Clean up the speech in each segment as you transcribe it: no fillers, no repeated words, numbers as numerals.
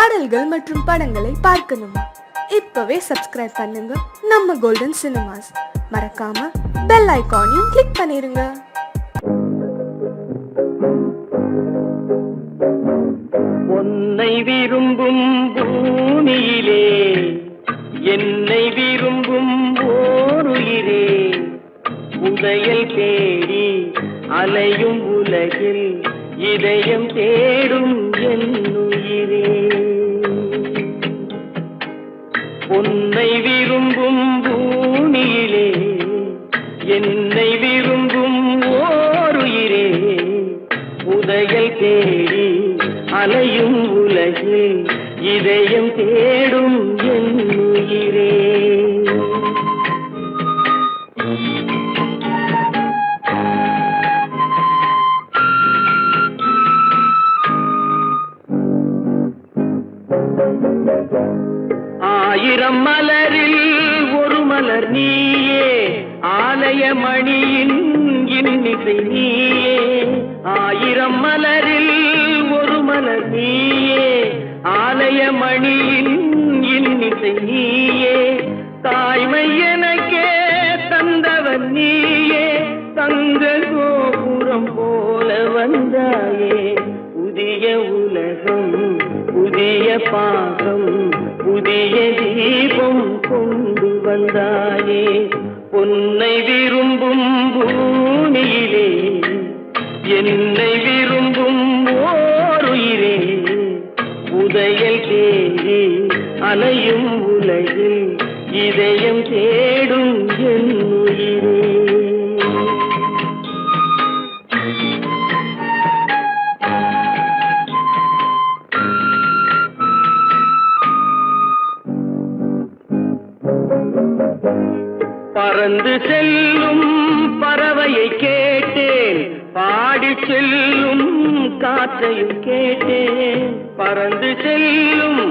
பாடல்கள் மற்றும் படங்களை பார்க்கணுமா? இப்பவே சப்ஸ்கிரைப் பண்ணுங்க நம்ம கோல்டன் சினிமாஸ். மறக்காம பெல் ஐகானையும் கிளிக் பண்ணிருங்க. உன்னை விரும்பும் பூமியிலே என்னை விரும்பும் ஓருயிரே, உதயல் தேடி அலையும் உலகில் இதயம் தேடும் என்னுயிரே. உன்னை விரும்பும் பூமியிலே என்னை விரும்பும் ஓருயிரே, உதயல் தேடி அலையும் உலகில் இதயம் தேடும் என்னுயிரே. ஆயிரம் மலரில் ஒரு மலர் நீயே, ஆலய மணியின் இன்னிசை நீயே. ஆயிரம் மலரில் ஒரு மலர் நீயே, ஆலய மணியின் இன்னிசை நீயே. தாய்மை எனக்கே தந்தவன் நீயே, தங்க கோபுரம் போல வந்தாயே. புதிய உலகம் புதிய பாகம் புதிய தீபம் கொண்டு வந்தாயே. பொன்னை விரும்பும் பூமியிலே என்னை விரும்பும் ஓருயிரே, உதயல் தேடி அலையும் உலகில் இதயம் தேடும் என்னுயிரே. பறந்து செல்லும் பறவையை கேட்டேன், பாடி செல்லும் காற்றையும் கேட்டேன். பறந்து செல்லும்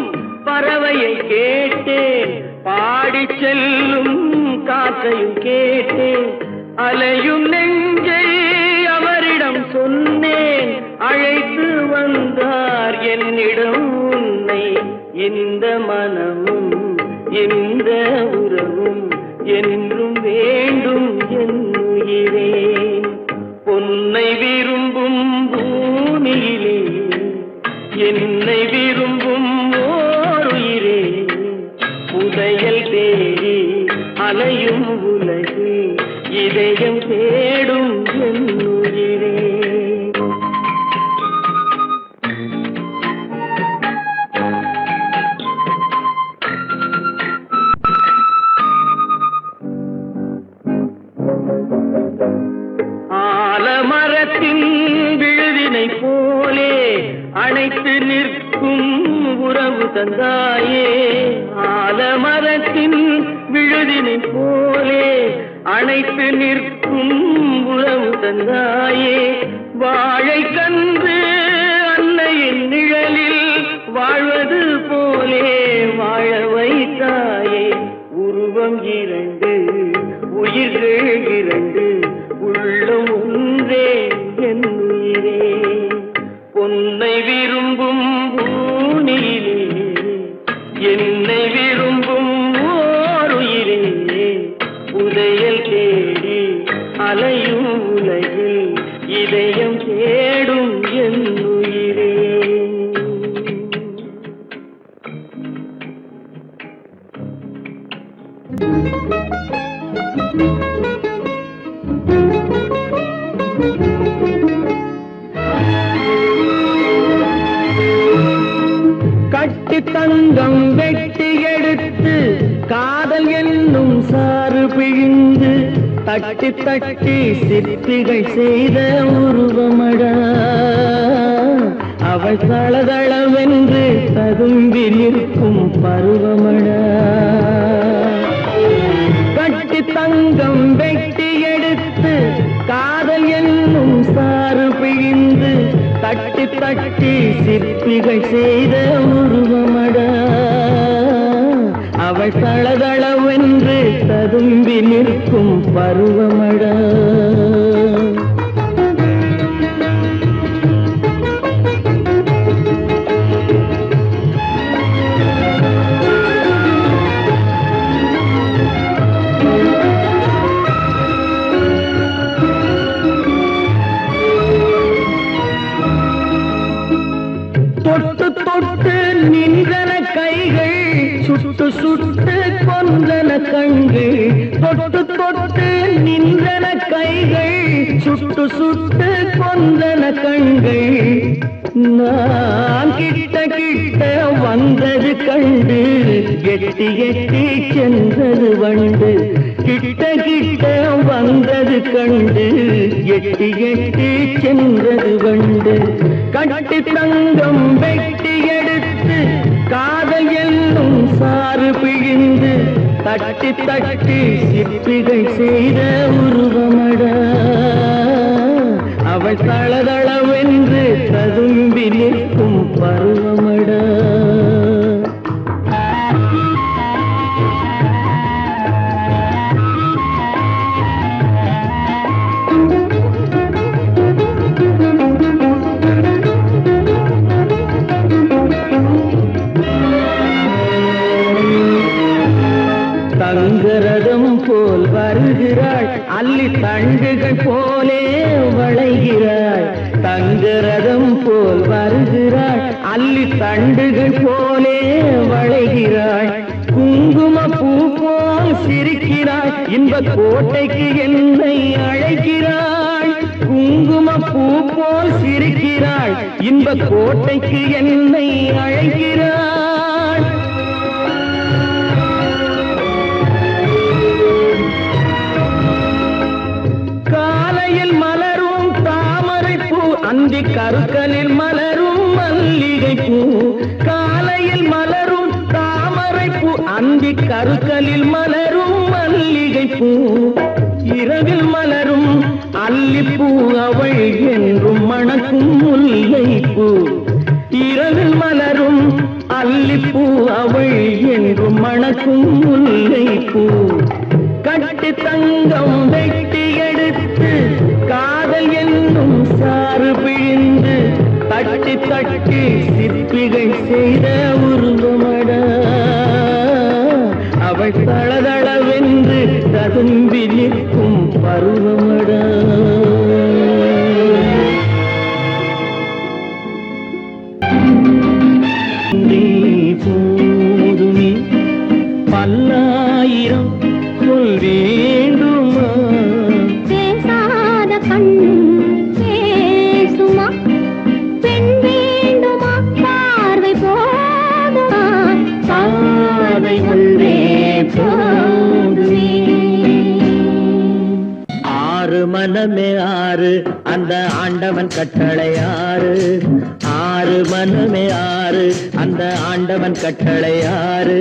பறவையை கேட்டேன், பாடி செல்லும் காற்றையும் கேட்டேன். அலையும் நெஞ்சை அவரிடம் சொன்னேன், அழைத்து வந்தார் என்னிடம் உன்னை. இந்த மனமும் இந்த உறவும் என்றும் வேண்டும் என்னுயிரே. பொன்னை விரும்பும் பூமியிலே என்னை விரும்பும் ஓருயிரே, உதயல் தேடி அலையும் உலகில் இதயம் தேடும் என்னுயிரே. ஆலமரத்தின் விழுதினை போலே அணைத்து நிற்கும் உறவு தந்தாயே. ஆலமரத்தின் விழுதினை போலே அணைத்து நிற்கும் உறவு தந்தாயே. வாழை கன்று அன்னையின் நிழலில் வாழ்வது போலே வாழ வைத்தாயே. உருவம் இரண்டு உயிர்கள் இரண்டு, உள்ளம் ஒன்றே என்னுயிரே. பொன்னை விரும்பும் பூமியிலே என்னை விரும்பும் ஓருயிரே, உதயல் தேடி அலையும் உலகில் இதயம் தேடும் என்னுயிரே. கட்டி தங்கம் வெட்டி எடுத்து காதல் என்னும் சாறு பிழிந்து தட்டி தட்டி சிற்பிகள் செய்த உருவமடா. அவள் தளதளவென்று ததும்பி நிற்கும் பருவமடா. கட்டி தங்கம் வெட்டி எடுத்து காதல் என்னும் சாறு பிழிந்து தட்டி தட்டி சிற்பிகள் செய்த உருவமடா. அவள் தளதளவென்று ததும்பி நிற்கும் பருவமடா. தொட்டு நின்றன கைகள் சுட்டு சுட்டு கொன்றன கண்கள் தொட்டு தொட்டு நின்றன கைகள் சுட்டு சுட்டு கொன்றன கண்கள் நான் கிட்ட கிட்ட வந்தது கண்டு எட்டி எட்டி சென்றது வண்டு கிட்ட கிட்ட வந்தது கண்டு எட்டி எட்டி சென்றது வண்டு கட்டி தங்கம் வெட்டி எடுத்து காதல் என்னும் சாறு பிழிந்து தட்டி தட்டி சிற்பிகள் செய்த உருவமடா அவள் தளதளவென்று ததும்பி நிற்கும் பருவமடா தங்கரதம் போல் வருகிறாள் அள்ளி தண்டுகள் போலே வளைகிறாள் தங்கரதம் போல் வருகிறாள் அள்ளி தண்டுகள் போலே வளைகிறாள் குங்கும பூ போல் சிரிக்கிறாள் இன்ப கோட்டைக்கு என்னை அழைக்கிறாள் குங்கும பூ போல் சிரிக்கிறாள் இன்ப கோட்டைக்கு என்னை அழைக்கிறாள் காலையில் மலரும் தாமரை பூ அந்தி கருக்கலில் மலரும் மல்லிகை பூ காலையில் மலரும் தாமரை பூ அந்தி கருக்கலில் மலரும் மல்லிகை பூ இரவில் மலரும் அல்லிப்பூ அவள் என்றும் மணக்கும் முல்லை பூ இரவில் மலரும் அல்லிப்பூ அவள் என்றும் மணக்கும் முல்லை பூ கட்டி தங்கம் வெட்டி எடுத்து காதல் என்னும் சாறு பிழிந்து தட்டி தட்டி சிற்பிகள் செய்த உருவமடா அவள் தளதளவென்று ததும்பி நிற்கும் பருவமடா நீ போதுமே பல்லாயிரம் சொல் வேண்டுமா பேசாத கண்ணும் பேசுமா பெண் வேண்டுமா பார்வை போதுமா பாதை ஒன்றே போதுமே ஆறு மனமே ஆறு அந்த ஆண்டவன் கட்டளை ஆறு ஆறு மனமே ஆறு அந்த ஆண்டவன் கட்டளை ஆறு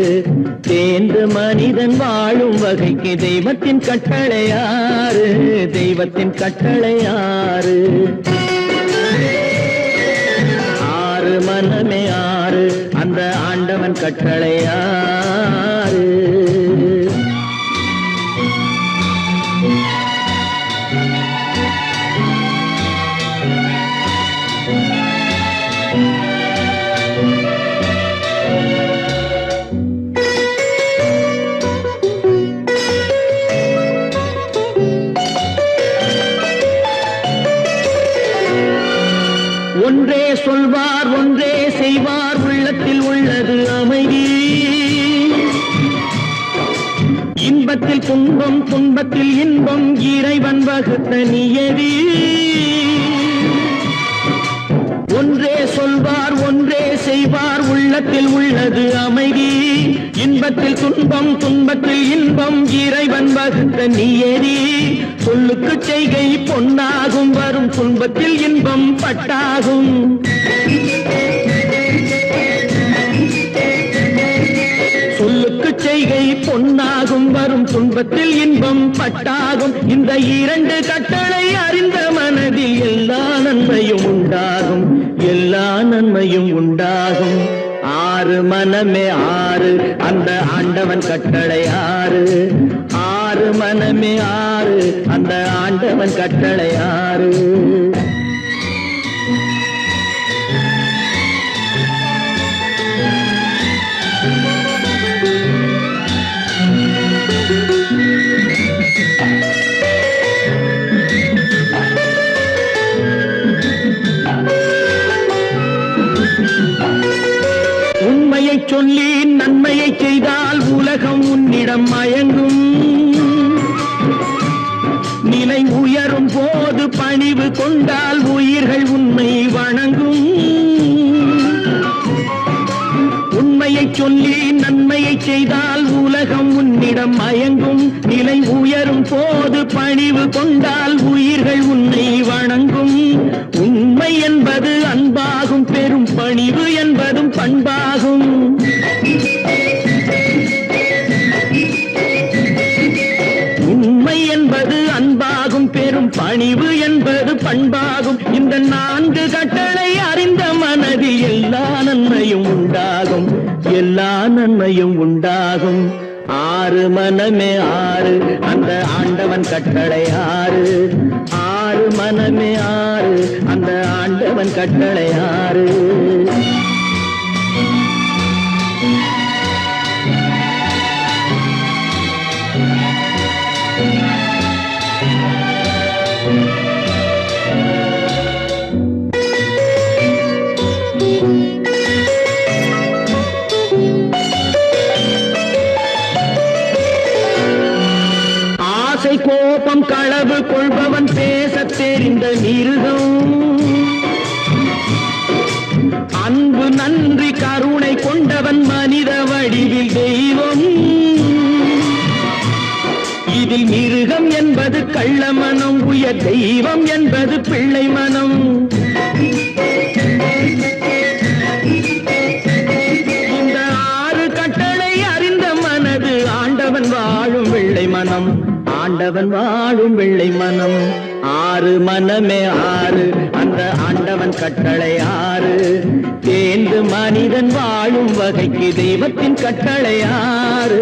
தேர்ந்து மனிதன் வாழும் வகைக்கு தெய்வத்தின் கட்டளை ஆறு தெய்வத்தின் கட்டளை ஆறு ஆறு மனமே ஆறு அந்த ஆண்டவன் கட்டளை ஆறு ஒன்றே சொல்வார் ஒன்றே செய்வார் உள்ளத்தில் உள்ளது அமைதி இன்பத்தில் துன்பம் துன்பத்தில் இன்பம் இறைவன் வகுத்த நியதி ஒன்றே சொல்வார் ஒன்றே செய்வார் உள்ளத்தில் உள்ளது அமைதி இன்பத்தில் துன்பம் துன்பத்தில் இன்பம் இறைவன் வகுத்த நியதி சொல்லுக்கு செய்கை பொன்னாகும் வரும் துன்பத்தில் இன்பம் பட்டாகும் சொல்லுக்கு செய்கை பொன்னாகும் வரும் துன்பத்தில் இன்பம் பட்டாகும் இந்த இரண்டு கட்டளை அறிந்த மனதில் எல்லா நன்மையும் உண்டாகும் எல்லா நன்மையும் உண்டாகும் ஆறு மனமே ஆறு அந்த ஆண்டவன் கட்டளை ஆறு ஆறு மனமே ஆறு அந்த ஆண்டவன் கட்டளை ஆறு உண்மையை சொல்லி நன்மையை செய்தால் உலகம் உன்னிடம் மயங்கும். நிலை உயரும் போது பணிவு கொண்டால் உயிர்கள் உன்னை வணங்கும். உண்மையை சொல்லி நன்மையை செய்தால் உலகம் உன்னிடம் மயங்கும். நிலை உயரும் போது பணிவு கொண்டால் உயிர்கள் உன்னை வணங்கும். உண்மை என்பது அன்பாகும், பெரும் பணிவு என்பதும் பண்பாகும். உண்மை என்பது அன்பாகும், பெரும் பணிவு என்பது பண்பாகும். இந்த 4 கட்டளை அறிந்த மனதில் எல்லா நன்மையும் உண்டாகும், எல்லா நன்மையும் உண்டாகும். 6 மனமே 6 அந்த ஆண்டவன் கட்டளை 6. 6 மனமே 6 அந்த ஆண்டவன் கட்டளை 6. ஆசை கோபம் களவு கொள்பவன் பேசத் தெரிந்த மிருகம். அன்பு நன்றி கருணை கொண்டவன் மனித வடிவில் தெய்வம். இதில் மிருகம் என்பது கள்ள மனம், உயர் தெய்வம் என்பது பிள்ளை மனம். இந்த 6 கட்டளை அறிந்த மனது ஆண்டவன் வாழும் வெள்ளை மனம், ஆண்டவன் வாழும் வெள்ளை மனம். 6 மனமே 6 அந்த ஆண்டவன் கட்டளை 6. தேர்ந்து மனிதன் வாழும் வகைக்கு தெய்வத்தின் கட்டளை 6,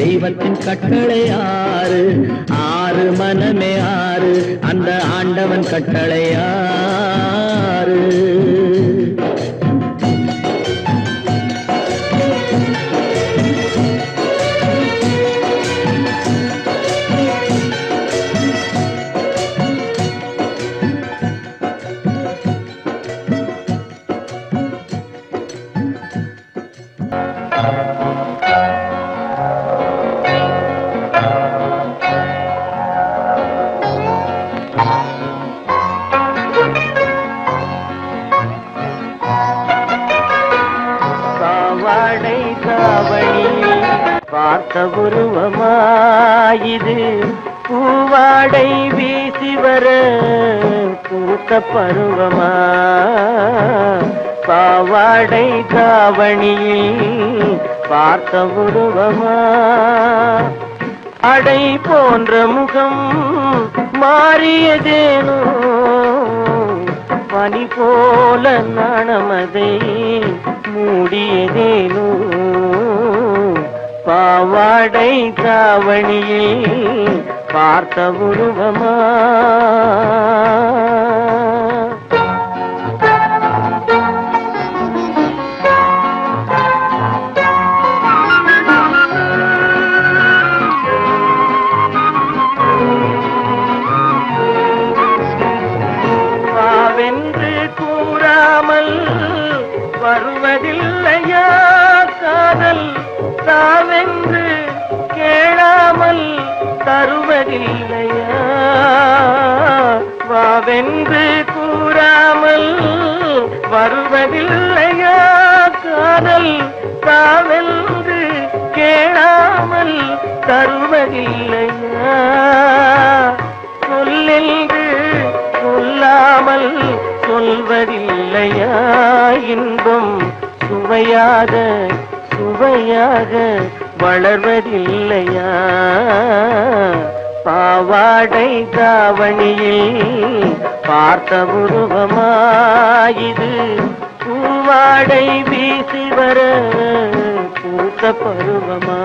தெய்வத்தின் கட்டளை 6. 6 மனமே 6 அந்த ஆண்டவன் கட்டளை 6. பார்த்த உருவமாயிது பூவாடை வீசி வர பூத்த பருவமா. பாவாடை தாவணியில் பார்த்த உருவமா. அடை போன்ற முகம் மாறியதேனோ பனி போல நாணமதை மூடியதேனோ. பாவாடை தாவணியில் பார்த்த உருவமா. வாவென்று கூறாமல் வருவதில்லையா காதல், தாவென்று கேளாமல் தருவதில்லையா. வாவென்று கூறாமல் வருவதில்லையா காதல், தாவென்று கேளாமல் தருவதில்லையா. சொல்லென்று சொல்லாமல் சொல்வதில்லையா. இன்பம் சுவையாக சுவையாக வளர்வதில்லையா. பாவாடை தாவணியில் பார்த்த உருவமாயிது பூவாடை வீசி வர பூத்த பருவமா.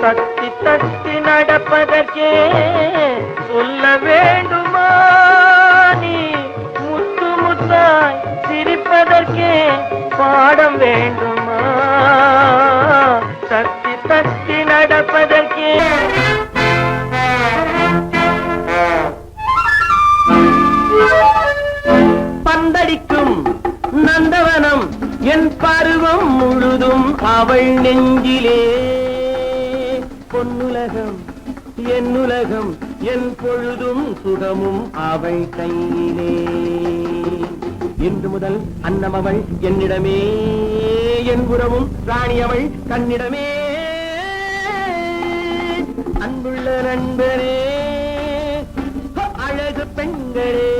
தத்தி தத்தி நடப்பதற்கே சொல்ல வேண்டுமா நீ, முத்து முத்தாய் சிரிப்பதற்கே பாடம் வேண்டுமா. அவள் நெஞ்சிலே. பொன்னுலகம் என்னுலகம் என் பொழுதும் சுகமும் அவள் கையிலே. இன்று முதல் அன்னம் அவள் என்னிடமே, என் புறமும் ராணி அவள் கண்ணிடமே. அன்புள்ள நண்பரே, அழகு பெண்களே,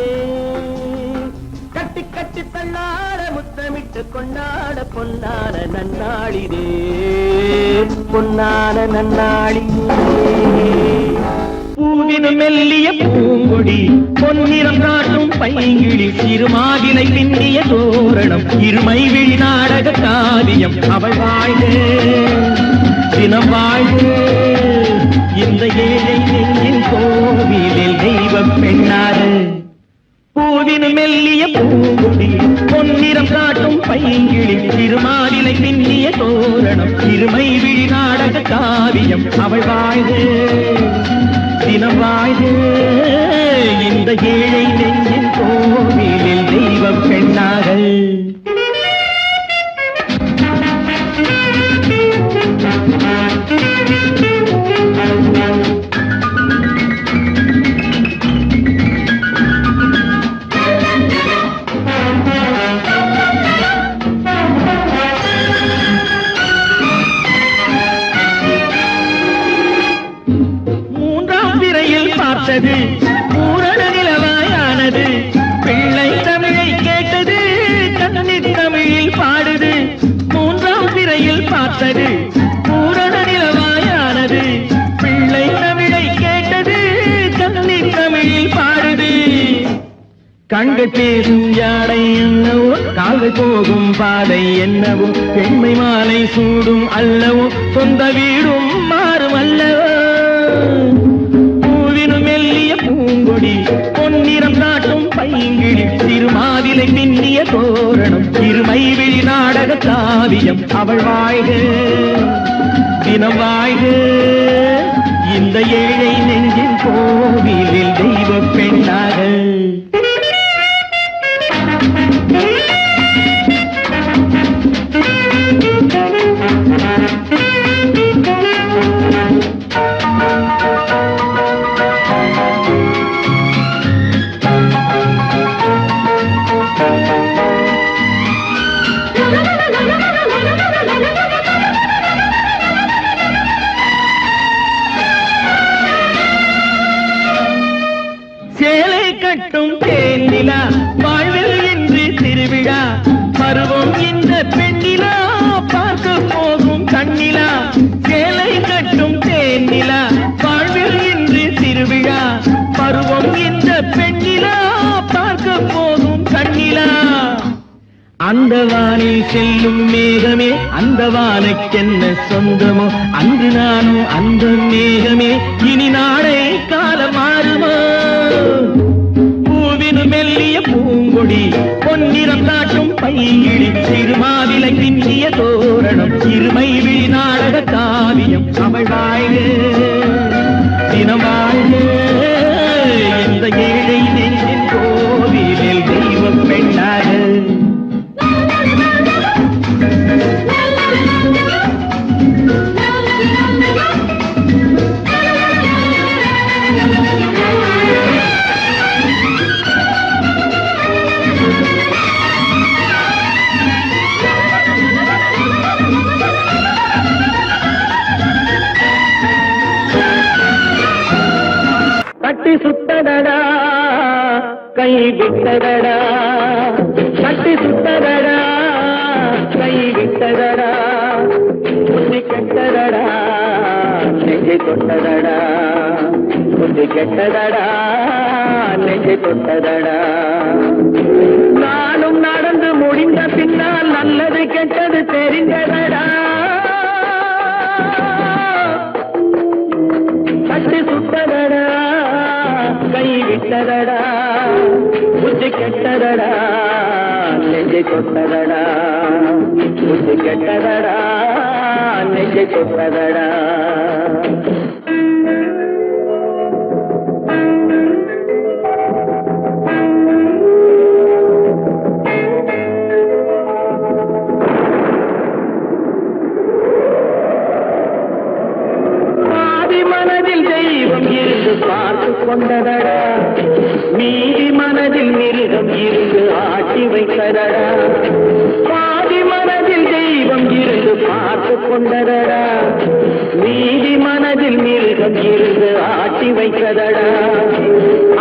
கட்டி கட்டி தள்ளாட முத்தமிட்டு கொண்டாட பொன்னான நன்னாளிதே, பொன்னான நன்னாளிதே. பூவினு மெல்லிய பூங்கொடி பொன்னிறம் காட்டும் பைங்கிழி சிறுமாவிலை பின்னிய தோரணம் இருமை விழி நாடக காவியம் அவள் வாழ்க தினம் வாழ்க இந்த ஏழை நெஞ்சின் கோவிலில் தெய்வ பெண்ணாறு. பூவினு மெல்லிய பூங்குடி பொன்னிறம் காட்டும் பைங்கிழி திருமாலிலை பின்னிய தோரணம் இருமை விழி நாடக காவியம் அவள் வாழ்க தினம் வாழ்க இந்த ஏழை நெஞ்சின் கோவிலில் தெய்வ பெண்ணாக. பார்த்தது பூரண நிலவாயானது பிள்ளை தமிழை கேட்டது கண்ணீர் தமிழில் பாடுது. மூன்றாம் திரையில் பார்த்தது பூரண நிலவாயானது பிள்ளை தமிழை கேட்டது கண்ணீர் தமிழில் பாடுது. கண்கள் பேசும் யானை என்னவோ கால்கள் போகும் பாதை என்னவோ பெண்மை மாலை சூடும் அல்லவோ சொந்த வீடும் மாறும் அல்லவோ. மெல்லிய பூங்கொடி பொன்னிறம் காட்டும் பைங்கிழி திருமாவிலை பின்னிய தோரணம் இருமை விழி நாடக காவியம் அவள் வாழ்க தினம் வாழ்க இந்த ஏழை நெஞ்சின் கோவிலில் தெய்வ பெண்ணாக. கட்டும் தேனிலா வாழ்வில் இன்று திருவிழா பருவம் இந்த பெண்ணிலா பார்க்க போகும் கண்ணிலா. சேலை கட்டும் தேனிலா வாழ்வில் இன்று திருவிழா பருவம் இந்த பெண்ணிலா பார்க்க போகும் கண்ணிலா. அந்த வானில் செல்லும் மேகமே அந்த வானுக்கென்ன சொந்தமோ அன்று நானும் அந்த மேகமே இனி நாளை காலம் மாறுமோ. மெல்லிய பூங்கொடி பொன்னிறம் காட்டும் பைங்கிழி திருமாவிலை பின்னிய தோரணம் இருமை விழி நாடக காவியம் அவள் வாழ்க தினம் வாழ்க இந்த ஏழை நெஞ்சின் கோவிலில் தெய்வ பெண்ணாக. கட்டி சுத்தடடா கை விட்டதடா கட்டி சுத்தடடா கை விட்டதடா புத்தி கெட்டதடா நெஞ்சை தொட்டதடா புத்தி கெட்டதடா நெஞ்சை தொட்டதடா. நானும் நடந்து முடிந்த பின்னால் நல்லது கெட்டது தெரிந்ததடா. கட்டி சுத்ததடா கை விட்டதடா புத்தி கெட்டதடா நெஞ்சை தொட்டதடா புத்தி கெட்டதடா நெஞ்சை தொட்டதடா. கொண்டதடா மீதி மனதில் மிருகம் இருந்து ஆட்டி வைத்ததடா பாதி மனதில் தெய்வம் இருந்து பார்த்து கொண்டதடா மீதி மனதில் மிருகம் இருந்து ஆட்டி வைத்ததடா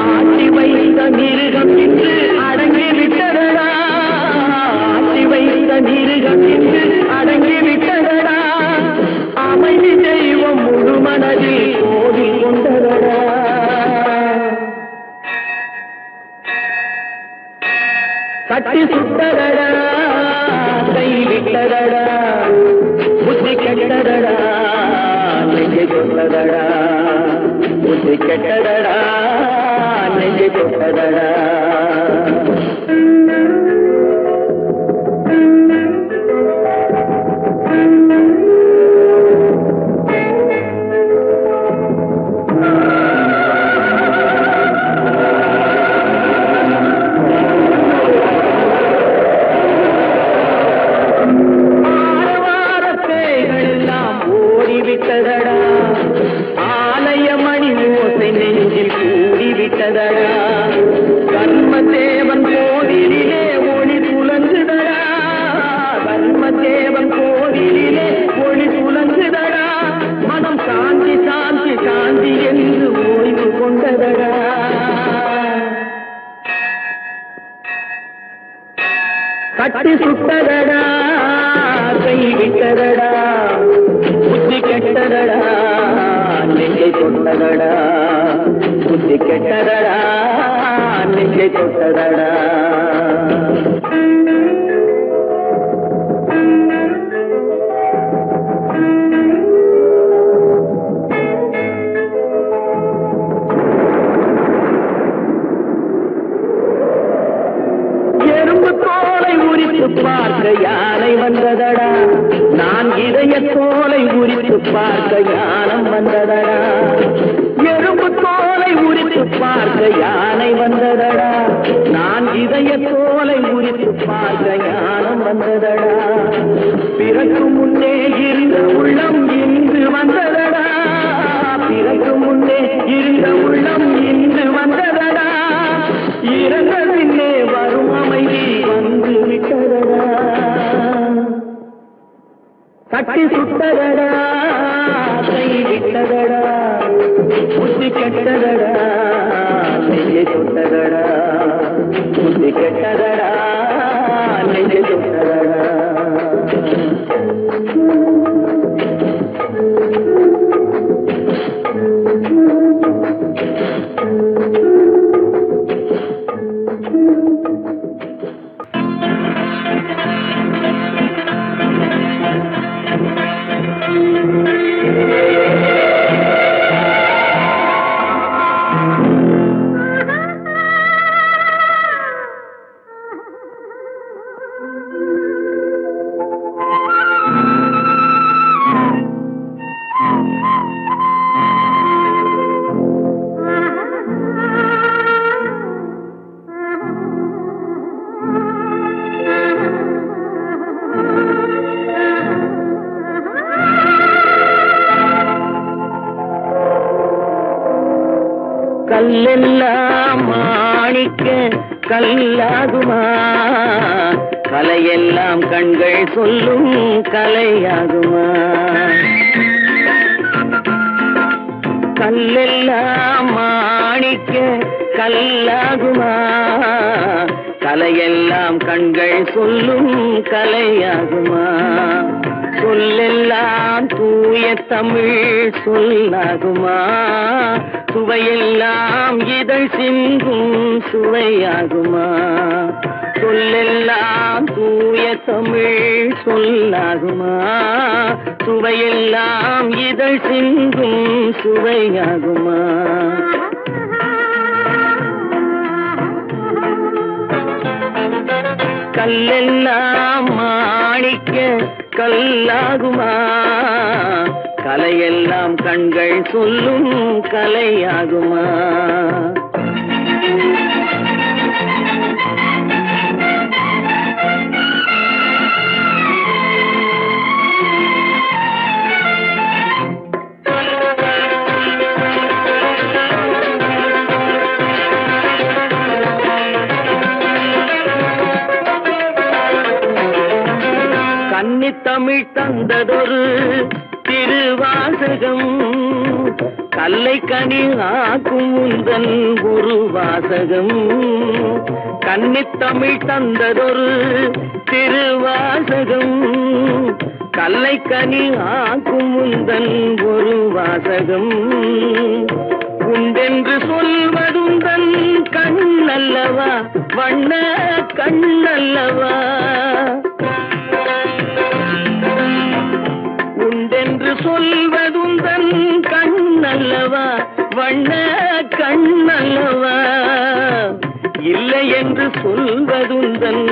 ஆட்டி வைத்த மிருகம் இன்று அடங்கி விட்டதடா ஆட்டி வைத்த மிருகம் இன்று அடங்கி விட்டதடா அமைதி தெய்வம் முழு மனதில் கோவில் கொண்டதடா கட்டி சுட்டதடா கை விட்டதடா புத்தி கெட்டதடா நெஞ்சை கொண்டதடா புத்தி கெட்டதடா நெஞ்சை கொண்டதடா ஆலயமணி ஓசை நெஞ்சில் கூடிவிட்டதடா கர்மதேவன் கோவிலிலே ஒளி துலங்குதடா கர்மதேவன் கோவிலிலே ஒளி துலங்குதடா மனம் சாந்தி சாந்தி சாந்தி என்று ஓய்வு கொண்டதடா கட்டி சுட்டதடா கை விட்டதடா புத்தி கெட்டதடா நெஞ்சை தொட்டதடா புத்தி கெட்டதடா நெஞ்சை தொட்டதடா எறும்பு தோலை உரித்து பார்க்க யானை வந்ததடா நான் இதய தோலை உரித்து பார்க்க யானம் வந்ததடா எறும்பு தோலை உரித்து பார்க்க யானை வந்ததடா நான் இதய தோலை உரித்து பார்க்க யானம் வந்ததடா பிறகு முன்னே இருந்த உள்ளம் இன்று வந்ததடா பிறகு முன்னே இருந்த உள்ளம் இன்று வந்ததடா இறந்த பின்னே வரும் அமைதி வந்து விட்டதடா கட்டி சுட்டதடா கை விட்டதடா புத்தி கெட்டதடா நெஞ்சை சுட்டதடா புத்தி கெட்டதடா நெஞ்சை சுட்டதடா கல்லெல்லாம் மாணிக்க கல்லாகுமா கலையெல்லாம் கண்கள் சொல்லும் கலையாகுமா கல்லெல்லாம் மாணிக்க கல்லாகுமா கலையெல்லாம் கண்கள் சொல்லும் கலையாகுமா சொல்லெல்லாம் தூய தமிழ் சொல்லாகுமா சுவையெல்லாம் இதழ் சிந்தும் சுவையாகுமா சொல்லெல்லாம் தூய தமிழ் சொல்லாகுமா சுவையெல்லாம் இதழ் சிந்தும் சுவையாகுமா கல்லெல்லாம் மாணிக்க கல்லாகுமா கலையெல்லாம் கண்கள் சொல்லும் கலையாகுமா தந்ததொரு திருவாசகம் கல்லை கனி ஆக்கும் உந்தன் ஒரு வாசகம் கன்னித்தமிழ் தந்ததொரு திருவாசகம் கல்லை கனி ஆக்கும் உந்தன் ஒரு வாசகம் உண்டென்று சொல்வதுந்தன் கண்ணல்லவா வண்ண கண்ணல்லவா உண்டென்று சொல்வதுந்தன் கண்ணல்லவா வண்ண கண்ணல்லவா இல்லை என்று சொல்வதுந்தன்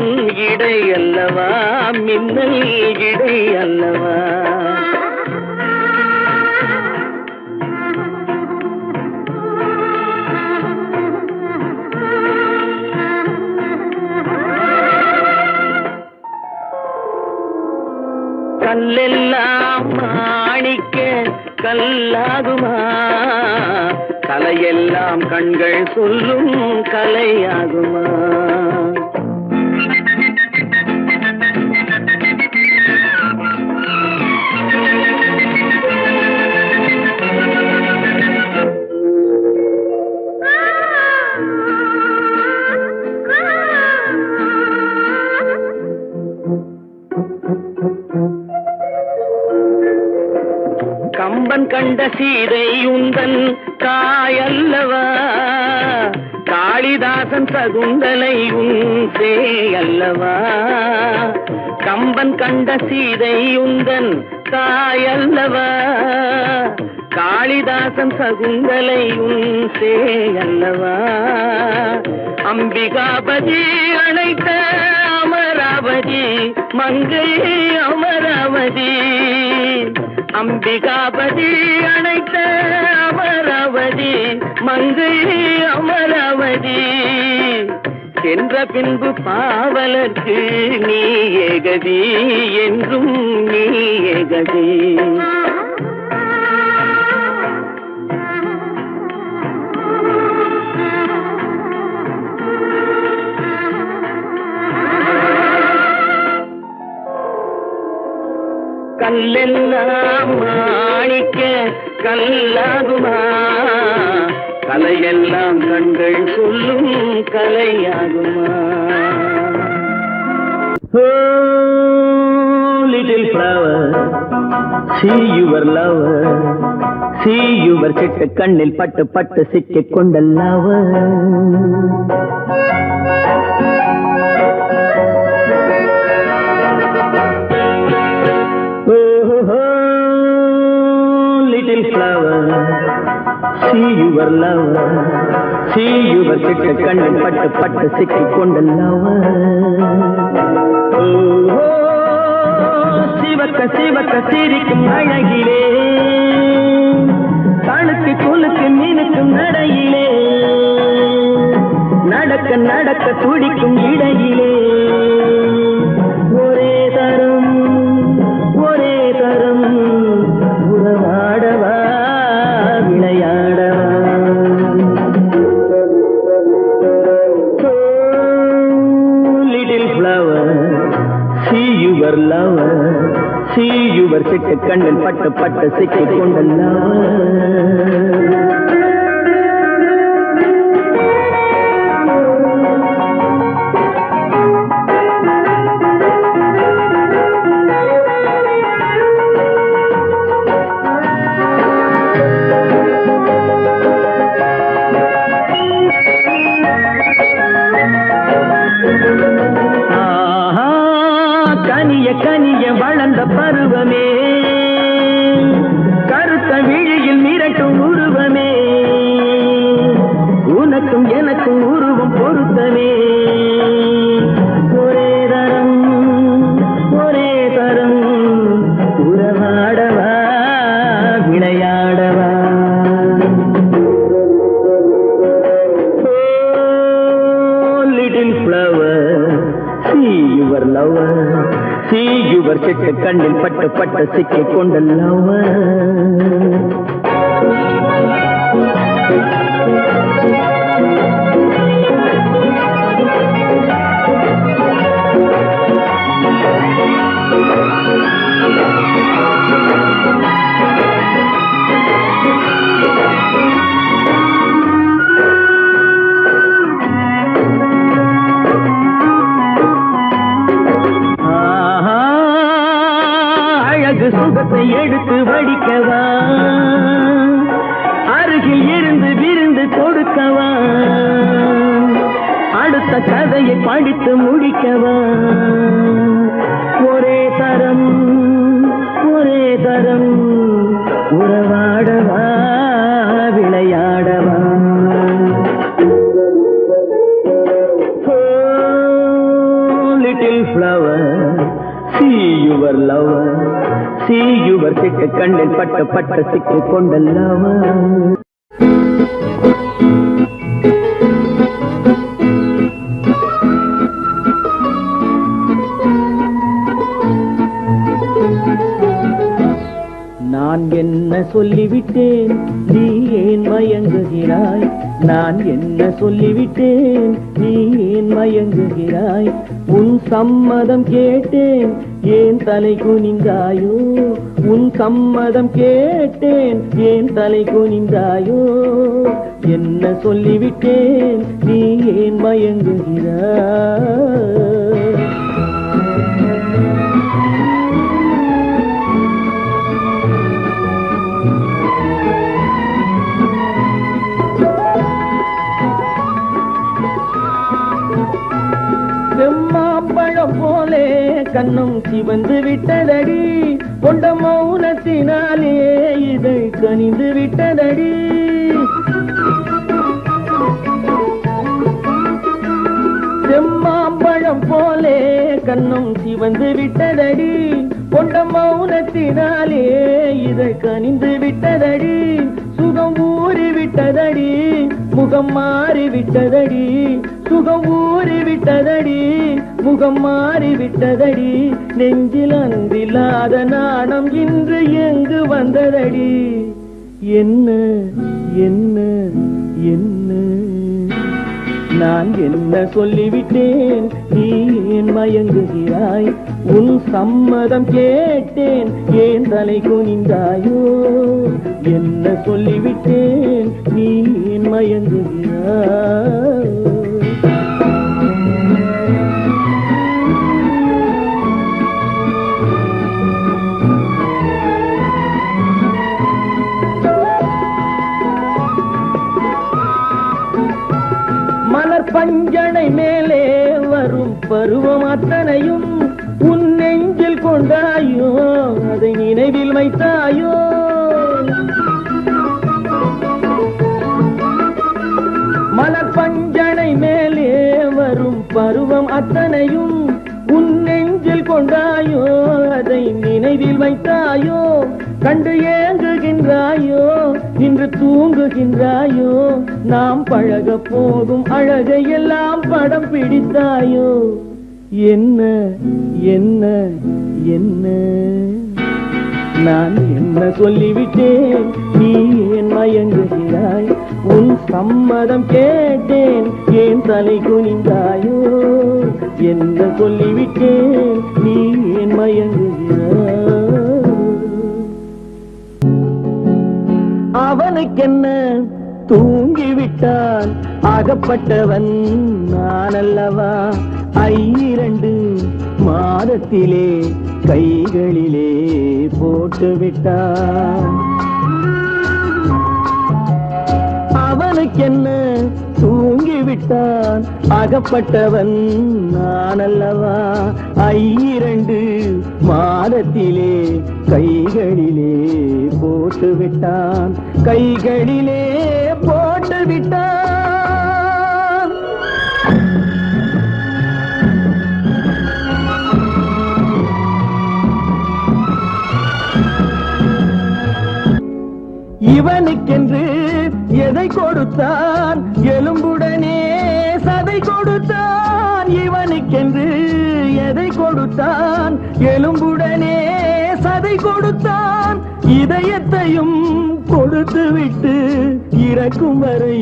இடை அல்லவா மின்னல் இடை அல்லவா கல்லெல்லாம் மாணிக்க கல்லாகுமா கலையெல்லாம் கண்கள் சொல்லும் கலையாகுமா கம்பன் கண்ட சீதை உந்தன் தாயல்லவா காளிதாசன் சகுந்தலை உன் சேயல்லவா கம்பன் கண்ட சீதை உந்தன் தாயல்லவா காளிதாசன் சகுந்தலை உன் சேயல்லவா அம்பிகாபதி அழைத்த அமராவதி மங்கை அமராவதி அம்பிகாபதி அழைத்த அமராவதி மங்கை அமராவதி சென்ற பின்பு பாவலர்க்கு நீ ஏகதி என்றும் நீ ஏகதி கல்லெல்லாம் மாணிக்க கல்லாகுமா கலையெல்லாம் கண்கள் சொல்லும் கலையாகுமா little flower see your lover see your சிட்டு கண்ணில் பட்டு பட்டு சிக்கிக் கொண்ட lover little flower see your lover see your சிட்டு கண்ணில் பட்டு பட்டு சிக்கிக் கொண்ட lover சிவக்க சிவக்க சிரிக்கும் அழகிலே கழுக்கு குலுக்கு மீனுக்கும் நடையிலே நடக்க நடக்க துடிக்கும் இடையிலே ஒரே தரம் உறவாடவா விளையாடவா little flower see your lover see your சிட்டு கண்ணில் பட்டு பட்டு சிக்கிக் கொண்ட கனிய வளர்ந்த பருவமே கருத்த விழியில் மிரட்டும் உருவமே உனக்கும் எனக்கும் உருவம் பொருத்தமே ஒரே தரம் உறவாடவா விளையாடவா little flower see your lover see your சிட்டு கண்ணில் பட்டு பட்டு சிக்கிக் கொண்ட lover எடுத்து வடிக்கவா, அருகில் இருந்து விருந்து கொடுக்கவா, அடுத்த கதையை படித்து முடிக்கவா. ஒரே தரம் உறவாடவா, விளையாடவா. Little flower, see your lover, see your சிட்டு கண்ணில் பட்ட சிக்கு கொண்ட lover. நான் என்ன சொல்லிவிட்டேன், நீ ஏன் மயங்குகிறாய்? நான் என்ன சொல்லிவிட்டேன், நீ ஏன் மயங்குகிறாய்? உன் சம்மதம் கேட்டேன், ஏன் தலை குனிந்தாயோ? உன் சம்மதம் கேட்டேன், ஏன் தலை குனிந்தாயோ? என்ன சொல்லிவிட்டேன், நீ ஏன் மயங்குகிறாய்? செம்மாம்பழம் போலே கண்ணும் சிவந்து விட்டதடி, கொண்ட மௌனத்தினாலே இதை கனிந்து விட்டதடி. செம்மாம்பழம் போலே கண்ணும் சிவந்து விட்டதடி, கொண்ட மௌனத்தினாலே இதை கனிந்து விட்டதடி. சுகம் ஊறி விட்டதடி, முகம் மாறி விட்டதடி. சுகம் ஊறி விட்டதடி, முகம் மாறி விட்டதடி. நெஞ்சில் அன்றில்லாத நாணம் இன்று எங்கு வந்ததடி? என்ன என்ன என்ன நான் என்ன சொல்லிவிட்டேன், நீ ஏன் மயங்குகிறாய்? உன் சம்மதம் கேட்டேன், ஏன் தலை குனிந்தாயோ? என்ன சொல்லிவிட்டேன், நீ ஏன் மயங்குகிறாய்? மலர் பஞ்சனை மேலே வரும் பருவம் அத்தனையும் உன் நெஞ்சில் கொண்டாயோ? அதை நினைவில் வைத்தாயோ? மலர் பஞ்சனை மேலே வரும் பருவம் அத்தனையும் உன் நெஞ்சில் கொண்டாயோ? அதை நினைவில் வைத்தாயோ? கண்டு ஏங்குகின்றாயோ, இன்று தூங்குகின்றாயோ? நாம் பழக போகும் அழகை எல்லாம் படம் பிடித்தாயோ? என்ன என்ன என்ன நான் என்ன சொல்லிவிட்டேன், நீ ஏன் மயங்குகிறாய்? உன் சம்மதம் கேட்டேன், ஏன் தலை குனிந்தாயோ? என்ன சொல்லிவிட்டேன், நீ ஏன் மயங்குகிறாய்? அவனுக்கென்ன தூங்கிவிட்டான், அகப்பட்டவன் நான் அல்லவா? 2 மாதத்திலே கைகளிலே போட்டுவிட்டான். அவனுக்கென்ன தூங்கிவிட்டான், அகப்பட்டவன் நான் அல்லவா? 2 மாதத்திலே கைகளிலே போட்டுவிட்டான், கைகளிலே போட்டுவிட்டான். இவனுக்கென்று எதை கொடுத்தான், எலும்புடனே சதை கொடுத்தான். இவனுக்கென்று எதை கொடுத்தான், எலும்புடனே சதை கொடுத்தான். இதயத்தையும் கொடுத்து விட்டு இறக்கும் வரை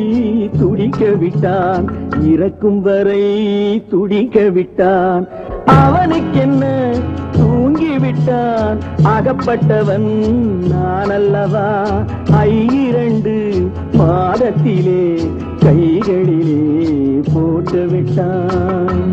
துடிக்க விட்டான், இறக்கும் வரை துடிக்க விட்டான். அவனுக்கென்ன தூங்கிவிட்டான், அகப்பட்டவன் நான் அல்லவா? 2 மாதத்திலே கைகளிலே போட்டுவிட்டான்.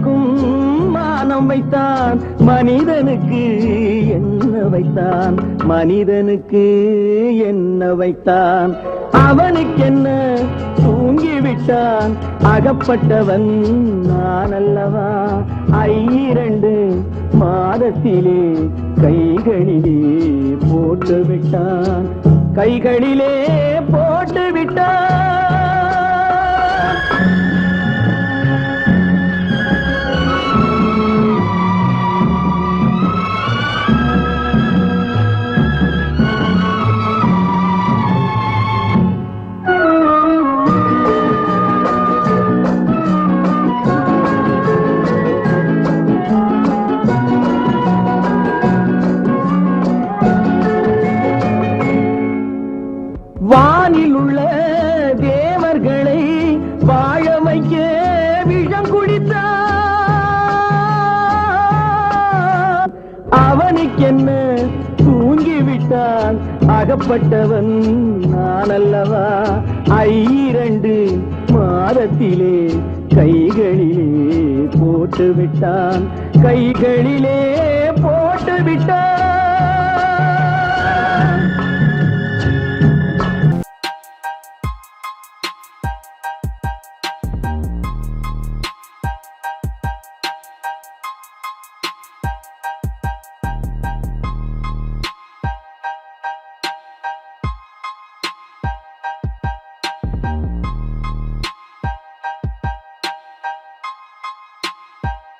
மனிதனுக்கும் மானம் வைத்தான், மனிதனுக்கு என்ன வைத்தான், மனிதனுக்கு என்ன வைத்தான். அவனுக்கென்ன தூங்கிவிட்டான், அகப்பட்டவன் நான் அல்லவா. 2 மாதத்திலே கைகளிலே போட்டு விட்டான், கைகளிலே போட்டு விட்டான். வானில் உள்ள தேவர்களை வாழ வைக்க விஷம் குடித்தான். அவனுக்கென்ன தூங்கிவிட்டான், அகப்பட்டவன் நான் அல்லவா. 2 மாதத்திலே கைகளிலே போட்டு விட்டான், கைகளிலே போட்டு விட்டான்.